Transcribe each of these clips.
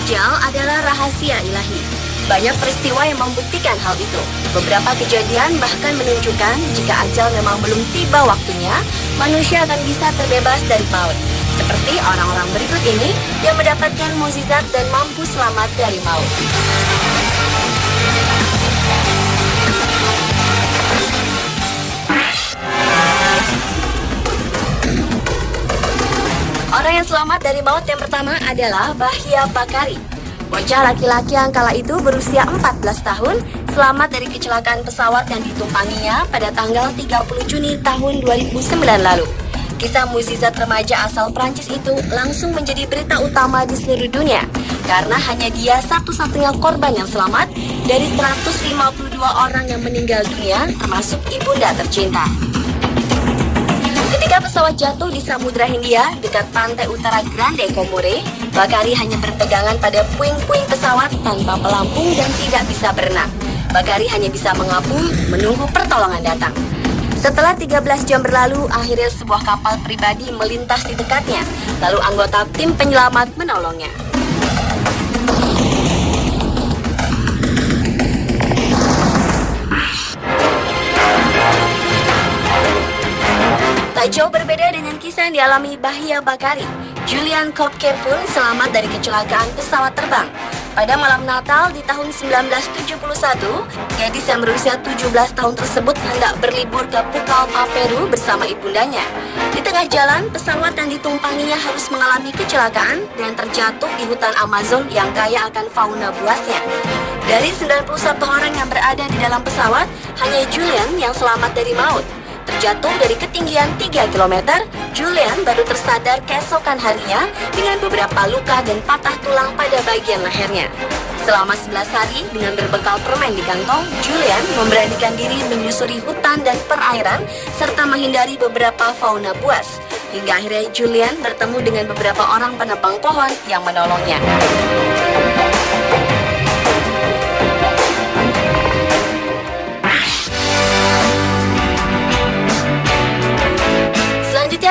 ajal adalah rahasia ilahi. Banyak peristiwa yang membuktikan hal itu. Beberapa kejadian bahkan menunjukkan jika ajal memang belum tiba waktunya, manusia akan bisa terbebas dari maut. Seperti orang-orang berikut ini yang mendapatkan mukjizat dan mampu selamat dari maut. Orang yang selamat dari maut yang pertama adalah Bahya Bakari. Bocah laki-laki yang kala itu berusia 14 tahun selamat dari kecelakaan pesawat yang ditumpanginya pada tanggal 30 Juni tahun 2009 lalu. Kisah mukjizat remaja asal Prancis itu langsung menjadi berita utama di seluruh dunia karena hanya dia satu-satunya korban yang selamat dari 152 orang yang meninggal dunia termasuk ibunda tercinta. Ketika pesawat jatuh di Samudra Hindia dekat pantai utara Grande Comore, Bakari hanya berpegangan pada puing-puing pesawat tanpa pelampung dan tidak bisa berenang. Bakari hanya bisa mengapung menunggu pertolongan datang. Setelah 13 jam berlalu, akhirnya sebuah kapal pribadi melintas di dekatnya. Lalu anggota tim penyelamat menolongnya. Tak jauh berbeda dengan kisah yang dialami Bahya Bakari, Julian Kopke pun selamat dari kecelakaan pesawat terbang. Pada malam Natal di tahun 1971, gadis yang berusia 17 tahun tersebut hendak berlibur ke Pucallpa, Peru bersama ibundanya. Di tengah jalan, pesawat yang ditumpanginya harus mengalami kecelakaan dan terjatuh di hutan Amazon yang kaya akan fauna buasnya. Dari 91 orang yang berada di dalam pesawat, hanya Julian yang selamat dari maut. Terjatuh dari ketinggian 3 km, Julian baru tersadar keesokan harinya dengan beberapa luka dan patah tulang pada bagian lehernya. Selama 11 hari dengan berbekal permen di kantong, Julian memberanikan diri menyusuri hutan dan perairan serta menghindari beberapa fauna buas. Hingga akhirnya Julian bertemu dengan beberapa orang penebang pohon yang menolongnya.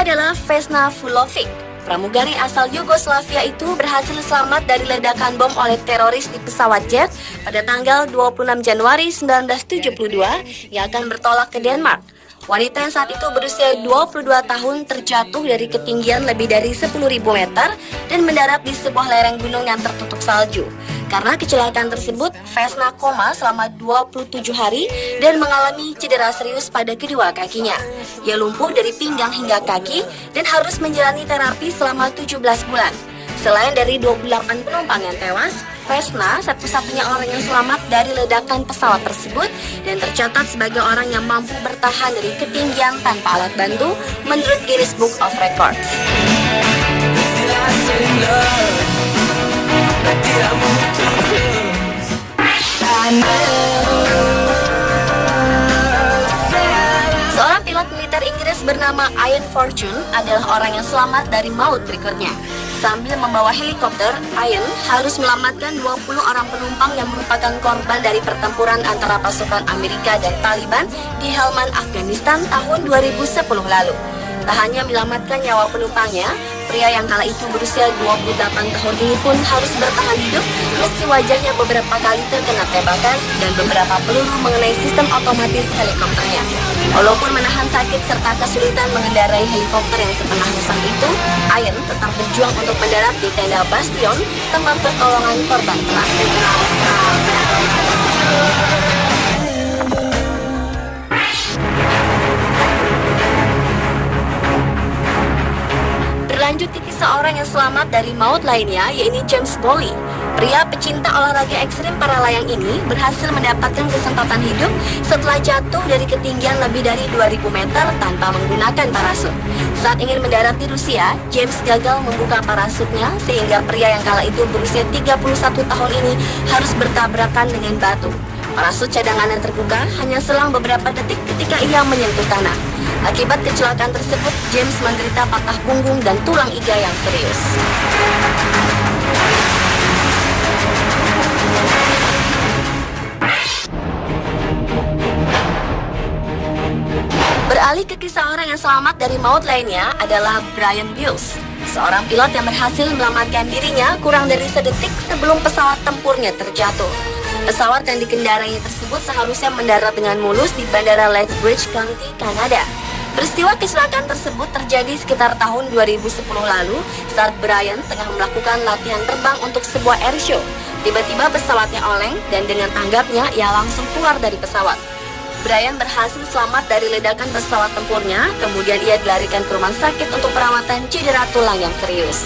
Adalah Vesna Vulovic. Pramugari asal Yugoslavia itu berhasil selamat dari ledakan bom oleh teroris di pesawat jet pada tanggal 26 Januari 1972 yang akan bertolak ke Denmark. Wanita yang saat itu berusia 22 tahun terjatuh dari ketinggian lebih dari 10.000 meter dan mendarat di sebuah lereng gunung yang tertutup salju. Karena kecelakaan tersebut, Vesna koma selama 27 hari dan mengalami cedera serius pada kedua kakinya. Ia lumpuh dari pinggang hingga kaki dan harus menjalani terapi selama 17 bulan. Selain dari 28 penumpang yang tewas, Vesna satu-satunya orang yang selamat dari ledakan pesawat tersebut dan tercatat sebagai orang yang mampu bertahan dari ketinggian tanpa alat bantu menurut Guinness Book of Records. Seorang pilot militer Inggris bernama Ian Fortune adalah orang yang selamat dari maut berikutnya. Sambil membawa helikopter, Ian harus menyelamatkan 20 orang penumpang yang merupakan korban dari pertempuran antara pasukan Amerika dan Taliban di Helmand, Afghanistan tahun 2010 lalu. Tak hanya menyelamatkan nyawa penumpangnya, pria yang kala itu berusia 28 tahun ini pun harus bertahan hidup meski wajahnya beberapa kali terkena tembakan dan beberapa peluru mengenai sistem otomatis helikopternya. Walaupun menahan sakit serta kesulitan mengendarai helikopter yang setengah rusak itu, Ian tetap berjuang untuk mendarat di tenda Bastion, tempat pertolongan korban perang. Berlanjut ke kisah orang yang selamat dari maut lainnya, yaitu James Bowley. Pria pecinta olahraga ekstrim para layang ini berhasil mendapatkan kesempatan hidup setelah jatuh dari ketinggian lebih dari 2.000 meter tanpa menggunakan parasut. Saat ingin mendarat di Rusia, James gagal membuka parasutnya sehingga pria yang kala itu berusia 31 tahun ini harus bertabrakan dengan batu. Parasut cadangannya terbuka hanya selang beberapa detik ketika ia menyentuh tanah. Akibat kecelakaan tersebut, James menderita patah punggung dan tulang iga yang serius. Beralih ke kisah orang yang selamat dari maut lainnya adalah Brian Buels. seorang pilot yang berhasil menyelamatkan dirinya kurang dari sedetik sebelum pesawat tempurnya terjatuh. Pesawat yang dikendarainya tersebut seharusnya mendarat dengan mulus di Bandara Lethbridge County, Kanada. Peristiwa kecelakaan tersebut terjadi sekitar tahun 2010 lalu saat Brian tengah melakukan latihan terbang untuk sebuah airshow. Tiba-tiba pesawatnya oleng dan dengan tanggapnya ia langsung keluar dari pesawat. Brian berhasil selamat dari ledakan pesawat tempurnya, kemudian ia dilarikan ke rumah sakit untuk perawatan cedera tulang yang serius.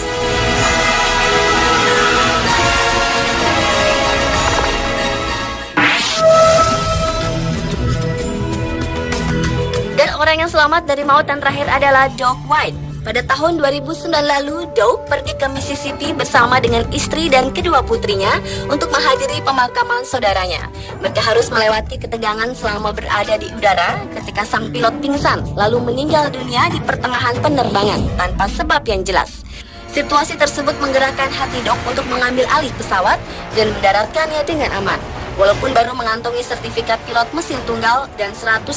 Dan orang yang selamat dari maut yang terakhir adalah Doug White. Pada tahun 2009 lalu, Doug pergi ke Mississippi bersama dengan istri dan kedua putrinya untuk menghadiri pemakaman saudaranya. Mereka harus melewati ketegangan selama berada di udara ketika sang pilot pingsan, lalu meninggal dunia di pertengahan penerbangan tanpa sebab yang jelas. Situasi tersebut menggerakkan hati Doug untuk mengambil alih pesawat dan mendaratkannya dengan aman. Walaupun baru mengantongi sertifikat pilot mesin tunggal dan 130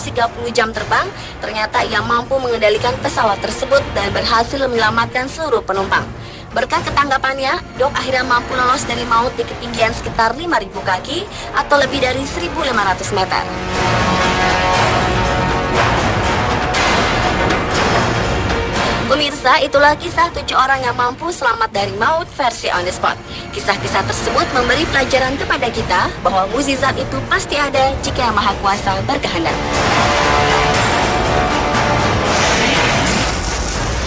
jam terbang, ternyata ia mampu mengendalikan pesawat tersebut dan berhasil menyelamatkan seluruh penumpang. Berkat ketanggapannya, Doug akhirnya mampu lolos dari maut di ketinggian sekitar 5.000 kaki atau lebih dari 1.500 meter. Pemirsa, itulah kisah 7 orang yang mampu selamat dari maut versi On The Spot. Kisah-kisah tersebut memberi pelajaran kepada kita bahwa mukjizat itu pasti ada jika Yang Maha Kuasa berkehendak.